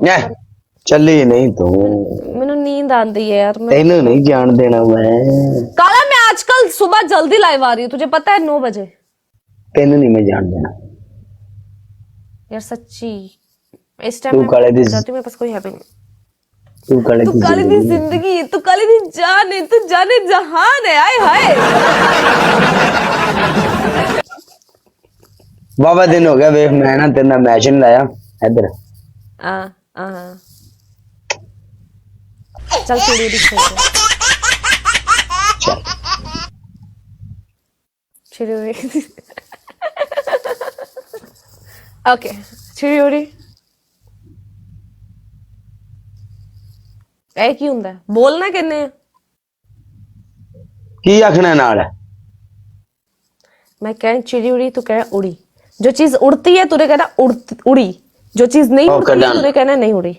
ਨੇ ਚੱਲੀ नहीं तू ਮੈਨੂੰ नींद आती है यार। मैं तेनू नहीं जान देना मैं। काला मैं आजकल सुबह जल्दी लाइव आ रही हूँ, तुझे पता है 9 बजे। तेनू नहीं मैं जान देना यार सच्ची इस टाइम मैं चाहती हूँ, मेरे पास कोई है भी नहीं। तू काले दी जिंदगी, तू काले दी जान है, तू जाने जहान है। आए हाय बाबा दिन हो गया वेख मैं ना तेरे मैच नहीं लाया इधर। चल चिड़ी उड़ी खेलते हैं। चिड़ी उड़ी ओके चिड़ी उड़ी ए की हुंदा है? बोलना किन्ने की आखना नाल मैं कह चिड़ी उड़ी, तू कह उड़ी। जो चीज उड़ती है तूने कहना उड़ी, जो चीज नहीं उड़ती है तूने कहना नहीं उड़ी।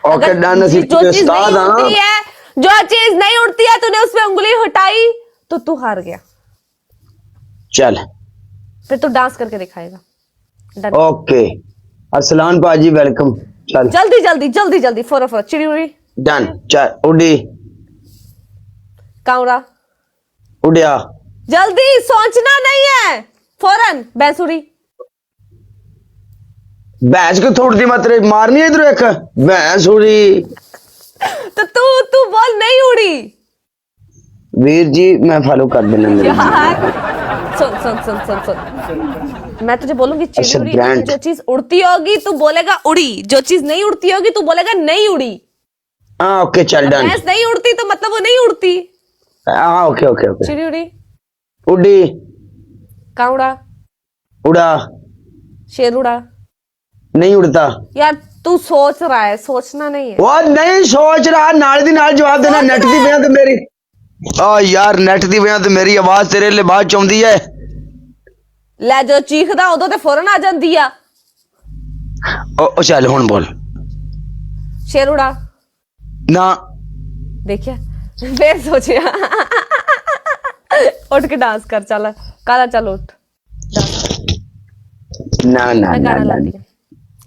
Okay done. जो चीज नहीं उड़ती है, जो चीज नहीं उड़ती है तूने उस पे उंगली हटाई तो तू हार गया। चल फिर तू डांस करके दिखाएगा। डन। ओके असलान पाजी वेलकम। चल जल्दी जल्दी जल्दी जल्दी फौरन चिड़ी उड़ी। डन चल उड़ी काउरा उड़िया। जल्दी सोचना नहीं है, फौरन बैंसुरी। भैंस को थोड़ी दी मात्रे मारनी है इधर एक भैंस उड़ी तो तू बोल नहीं उड़ी। वीर जी मैं फॉलो कर देना मेरे यार सुन सुन सुन सुन सुन, मैं तुझे बोलूंगी चिड़ी उड़ी। जो चीज उड़ती होगी तू बोलेगा उड़ी, जो चीज नहीं उड़ती होगी तू बोलेगा नहीं उड़ी। हाँ ओके चल डन। भैंस नहीं उड़ती तो मतलब वो नहीं उड़ती। हाँ ओके ओके ओके। चिड़ी उड़ी उड़ी काउड़ा उड़ा शेर उड़ा। नहीं उड़ता यार तू सोच रहा है, सोचना नहीं है। वो नहीं सोच रहा, नाल दी नाल जवाब देना। नेट दी वजह तो मेरी यार नेट दी वजह तो मेरी आवाज तेरे लिए बात चाहती है। ले जो चीखदा उदों ते फौरन आ जांदी आ। ओ चल हुन बोल। शेर उड़ा ना देखिए फिर सोचे उठ के डांस कर। चल काला चल उठ ना ना मैं गाना ना लाती हूं।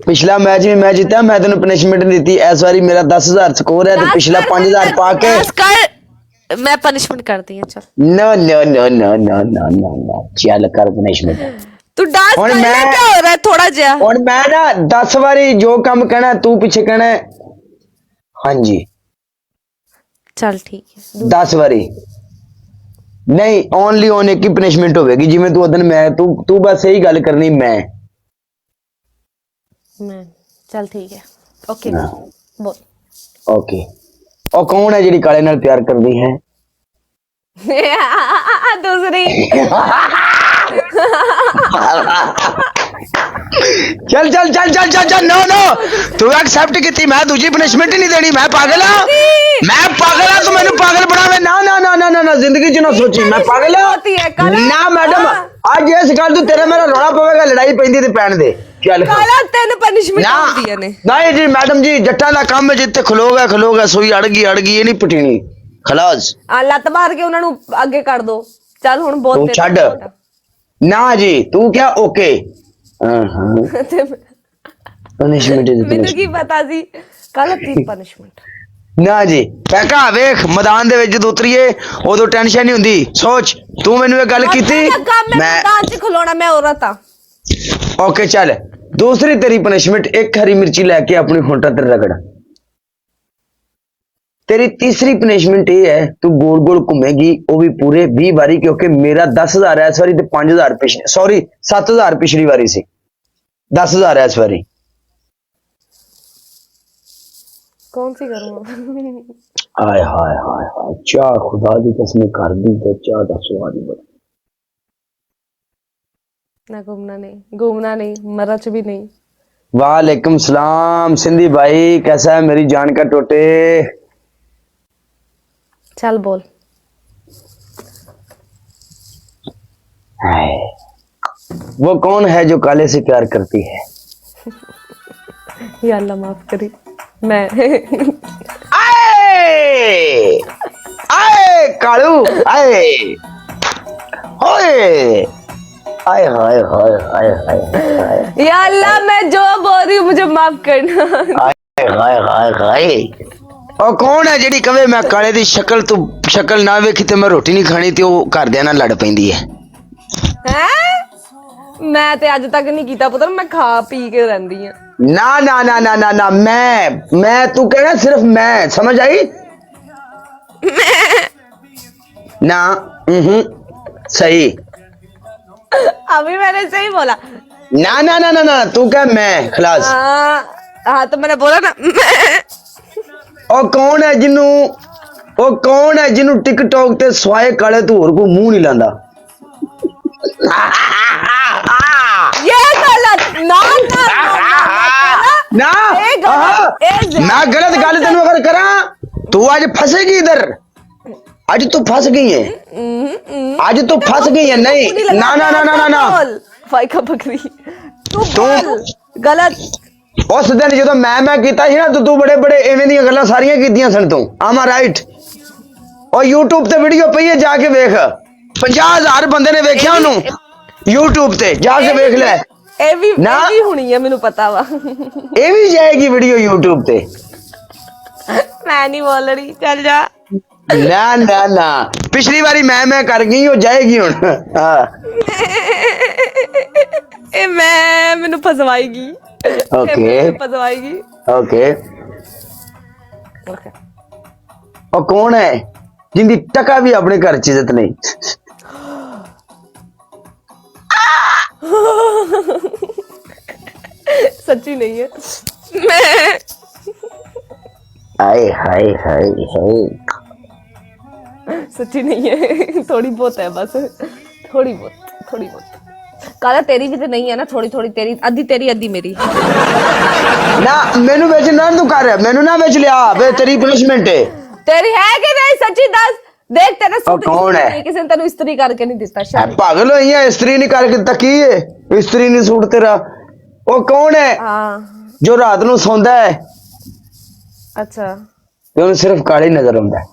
पिछला मैच भी मैं जीता, मैं तेन पनिशमेंट दी थी। इस बारी मेरा 10,000 स्कोर है तो पिछला 5,000 पा के मैं पनिशमेंट करती हूं। चल no no no no no no no no चल कर पनिशमेंट। तू डांस कर ले, क्या हो रहा है थोड़ा जिया। और मैं ना 10 बारी जो काम कहना तू पीछे कहना। हाँ जी चल ठीक है 10 बारी नहीं ओनली ऑन एक ही पनिशमेंट होगी जिवें तू उदन मैं तू बस यही गल करनी मैं चल ठीक है ओके बोल। ओके और कौन है जिहड़ी काले नाल प्यार करदी है? दूसरी चल चल चल चल चल चल नो नो तू एक्सेप्ट की मैं दूजी पनिशमेंट ही नहीं देनी। मैं पागल हाँ, मैं पागल हाँ। तू मैंने पागल बनावे ना ना ना ना ना ना जिंदगी च ना सोची मैं पागल हाँ ना मैडम। आज इस गल तू तेरा मेरा रोड़ा पवेगा, लड़ाई पैंदी ते पैण दे। चल काला तेन पनिशमेंट होती है ने। नहीं जी मैडम जी जट्टा दा काम है, जिथे खलोगा सुई अड़ गई ये नहीं पटीनी खलास। लत मार के उन्होंने आगे कर दो। चल हुन बोल तू छड़ ना जी तू क्या ओके पनिशमेंट मैनू की पता सी काला ती पनिशमेंट ना जी। पैका वेख मैदान दे विच जदों उतरीए उदों टेंशन नहीं हुंदी। सोच तू मैनू ये गल कीती मैं मैदान च खलोना, मैं औरत हां। ओके चल दूसरी तेरी पनिशमेंट एक हरी मिर्ची लेके अपनी होंठा ते रगड़। तेरी तीसरी पनिशमेंट ये है तू गोल गोल घूमेगी वो भी पूरे 20 बारी, क्योंकि मेरा 10,000 है इस बारी ते 5,000 पिछली सॉरी 7,000 पिछली बारी सी 10,000 है इस बारी। कौन सी करूं? हाय हाय हाय हाय चाह खुदा दी कसम कर दी तो चाह दा स्वाद ही बड़ा। ना घूमना नहीं मरच भी नहीं। वालेकुम सलाम सिंधी भाई कैसा है मेरी जान का टोटे? चल बोल। वो कौन है जो काले से प्यार करती है? या अल्लाह माफ करी मैं। आए आए कालू आए ओए आए हाय हाय हाय हाय। या अल्लाह मैं जो बोल रही हूँ मुझे माफ करना। ਹਾਏ ਹਾਏ ਹਾਏ ਉਹ ਕੌਣ ਹੈ ਜਿਹੜੀ ਕਵੇ ਮੈਂ ਕਾਲੇ ਦੀ ਸ਼ਕਲ ਨਾ ਵੇਖੀ ਤੇ ਮੈਂ ਰੋਟੀ ਨਹੀਂ ਖਾਣੀ ਤੇ ਉਹ ਘਰਦਿਆਂ ਨਾਲ ਲੜ ਪੈਂਦੀ ਹੈ ਹੈ ਮੈਂ ਤੇ ਅੱਜ ਤੱਕ ਨਹੀਂ ਕੀਤਾ ਪੁੱਤਰ ਮੈਂ ਖਾ ਪੀ ਕੇ ਰਹਿੰਦੀ ਆ ਨਾ ਨਾ ਨਾ ਨਾ ਨਾ ਨਾ मैं तू कहना सिर्फ मैं समझ आई ना सही अभी मैंने सही बोला ना ना ना ना ना तू क्या मैं खलास हाँ तो मैंने बोला ना और कौन है जिन्नू टिकटॉक ते स्वाए काले तू और को मुंह नहीं लांदा ये गलत ना ना ना मैं गलत गल तेन अगर करा तू आज फंसेगी इधर आज तू फंस गई है आज तू फंस गई है नहीं ना ना ना ना ना ना फाइका बकरी तू गलत उस दिन जो मैं कीता ਸੀ ਨਾ तू बड़े बड़े एवें ਦੀਆਂ ਗੱਲਾਂ ਸਾਰੀਆਂ ਕੀਤੀਆਂ ਸਨ ਤੂੰ ਆਮ ਰਾਈਟ और YouTube ਤੇ ਵੀਡੀਓ ਪਈ ਹੈ ਜਾ ਕੇ ਵੇਖ 50000 ਬੰਦੇ ਨੇ ਵੇਖਿਆ ਉਹਨੂੰ YouTube ਤੇ ਜਾ ਕੇ ਵੇਖ ਲੈ ਇਹ ਵੀ ਹੋਣੀ ਹੈ ਮੈਨੂੰ ਪਤਾ ਵਾ ਇਹ ਵੀ ਜਾਏਗੀ ਵੀਡੀਓ YouTube ਤੇ ਮੈਂ ਨਹੀਂ ਬੋਲ ਰਹੀ ਚੱਲ ਜਾ ਨਾ ਨਾ ਨਾ ਪਿਛਲੀ ਵਾਰੀ ਮੈਂ ਕਰ ਗਈ ਉਹ ਜਾਏਗੀ ਹੁਣ ਹਾਂ ਇਹ ਮੈਂ ਮੈਨੂੰ ਫਸਵਾਏਗੀ ਓਕੇ ਫਸਵਾਏਗੀ ਓਕੇ ਉਹ ਕੌਣ ਹੈ ਜਿੰਦੀ ਟਕਾ ਵੀ ਆਪਣੇ ਘਰ ਚ ਇੱਜ਼ਤ ਨਹੀਂ सच्ची नहीं है मैं हाय हाय हाय हाय सच्ची नहीं है थोड़ी बहुत है बस थोड़ी बहुत काला तेरी भी तो नहीं है ना थोड़ी थोड़ी तेरी अद्धी मेरी ना मेनू बेच ना तू कर मेनू ना बेच लिया बे तेरी पनिशमेंट है तेरी है कि नहीं सच्ची दस देख तेरा कौन है किसी ने तेनू इस्त्री करके नहीं दिता शायद पागल हो या इस्त्री नहीं करके तकी है इस्त्री नहीं सूट तेरा वो कौन है जो रात ਨੂੰ ਸੌਂਦਾ ਹੈ अच्छा ਤੇ ਉਹਨੂੰ ਸਿਰਫ ਕਾਲਾ ਹੀ ਨਜ਼ਰ ਆਉਂਦਾ ਹੈ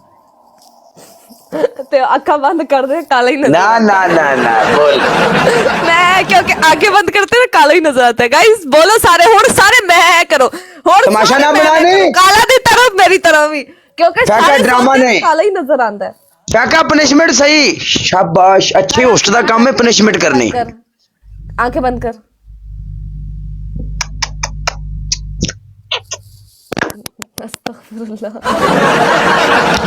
ਤੇ ਅੱਖਾਂ ਬੰਦ ਕਰ ਦੇ ਕਾਲਾ ਹੀ नजर ना ना ना ना बोल मैं क्योंकि आंखें बंद करते ना काला ही नजर आता है गाइस बोलो सारे हुन सारे मैं करो हुन तमाशा ना बनाने काला दी तरफ मेरी तरफ भी क्योंकि सारे ड्रामा ने काला ही नजर आता है काका पनिशमेंट सही शाबाश अच्छे होस्ट का काम है पनिशमेंट करनी आंखें बंद कर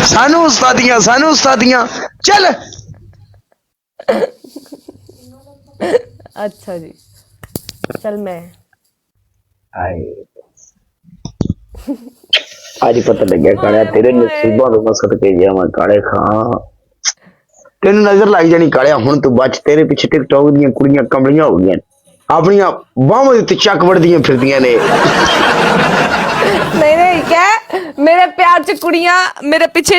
सानू उस्तादियां चल अच्छा जी चल मैं आज पता लग गया काले तेरे नसीबों तो मसक के गया मैं काले खां तेन नजर लग जानी काले हुन तू बच तेरे पीछे टिकटॉक दी कुड़ियां कमलियां हो गई अपनी बाहों ते चक वड़दियां फिरदियां ने नहीं क्या मेरे प्यार च कुड़ियां मेरे पीछे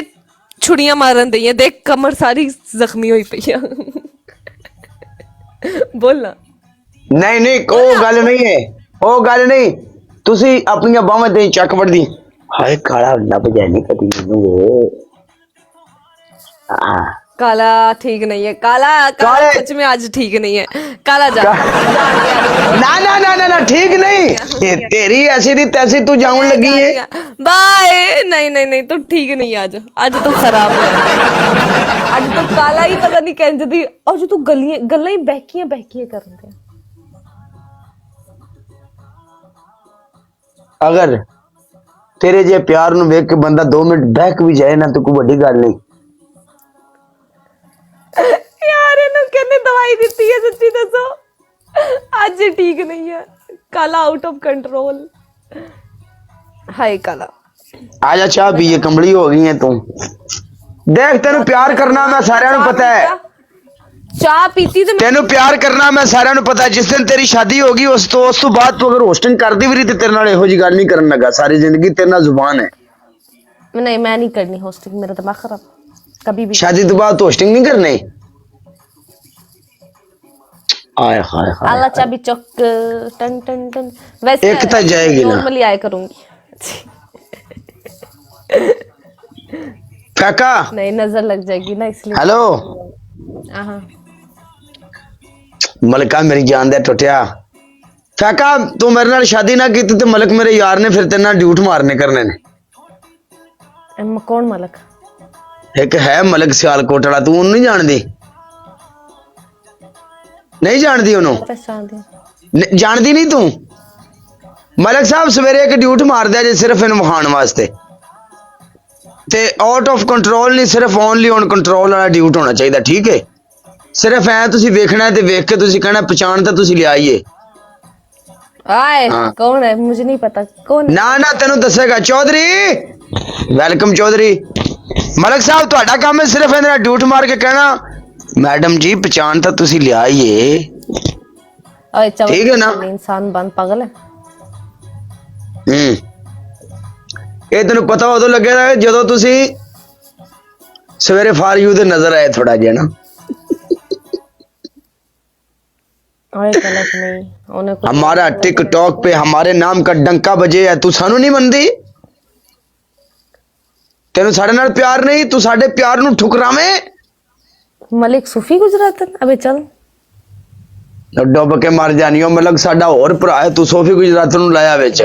छुड़ियां मारन दी देख कमर सारी जख्मी हुई पई है बोलना नहीं ओ गल नहीं है ओ गल नहीं तुसी अपनी बाहों ते चक वड़दी हाय काला लब जानी कदी मैनू काला ठीक नहीं है काला सच में आज ठीक नहीं है काला जा ना ना ना ना ना ठीक नहीं तेरी ऐसी दी तैसी तू जाऊं लगी है बाय नहीं तू ठीक नहीं है आज तू खराब है आज तो काला ही पता नहीं कहंज दी और जो तू गल्लां ही बहकियां करन दे अगर तेरे जे प्यार नू वेख के बंदा 2 मिनट बहक भी जाए ना तो कोई बड़ी गल नहीं यार इन्हों कहने दवाई दी है सच्ची दसो आज ठीक नहीं है काला आउट ऑफ कंट्रोल हाय काला आजा चाह पीए कंबली हो गई है तू देख तेन प्यार करना मैं सारे पता है चाह पीती तो तेन प्यार करना मैं सारे पता है जिस दिन तेरी शादी होगी उस तो बाद तू अगर होस्टिंग करती भी रही तो तेरे नाल इहो जी गल नहीं करन लगा सारी जिंदगी तेरे नाल जुबान है नहीं मैं नहीं करनी होस्टिंग मेरा दिमाग खराब कभी भी शादी तो बाद होस्टिंग नहीं करनी आय हाय हाय आला चाबी चौक टन टन टन वैसे एक तो जाएगी ना नॉर्मली आया करूंगी काका नहीं नजर लग जाएगी ना इसलिए हेलो हां मलका मेरी जान दे टुटिया फैका तू मेरे नाल शादी ना की ते मलक मेरे यार ने फिर तेरे नाल झूठ मारने करने ने। कौन मलक? एक है मलक सियालकोट वाला, तू उन्हें नहीं जानदी? नहीं जानदी उन्हों? जानदी नहीं तू? मलक साहब सवेरे एक ड्यूट मार दिया जे सिर्फ इन वहाण वास्ते ते आउट ऑफ कंट्रोल नहीं, सिर्फ ओनली ऑन कंट्रोल वाला ड्यूट होना चाहिए, ठीक है? सिर्फ ऐ तुसी वेखना है ते वेख के तुसी कहना पहचान तो तुसी लिया ही है। आए कौन है मुझे नहीं पता कौन ना ना तेनू दसेगा। चौधरी वेलकम चौधरी। मलक साहब ਤੁਹਾਡਾ ਕੰਮ है सिर्फ इन्हें ड्यूट मार के कहना मैडम जी पहचान तो तुसी लिया ही है, ठीक है ना? इंसान बन पागल है। ਇਹ ਤੈਨੂੰ ਪਤਾ ਉਦੋਂ ਲੱਗੇਗਾ ਜਦੋਂ ਤੁਸੀਂ ਸਵੇਰੇ ਫਾਰ ਯੂ ਦੇ ਨਜ਼ਰ ਆਏ ਥੋੜਾ ਜਿਹਾ ਨਾ। हमारा टिकटॉक पे हमारे नाम का डंका बजे है, तू सानू नहीं मनदी? तेनू साडे नाल प्यार नहीं, तू साडे प्यार नू ठुकरावे। मलिक सूफी गुजरात अबे चल डुब के मर जानियो। मलक साडा और भरा है, तू सोफी गुजरात नू लाया विच।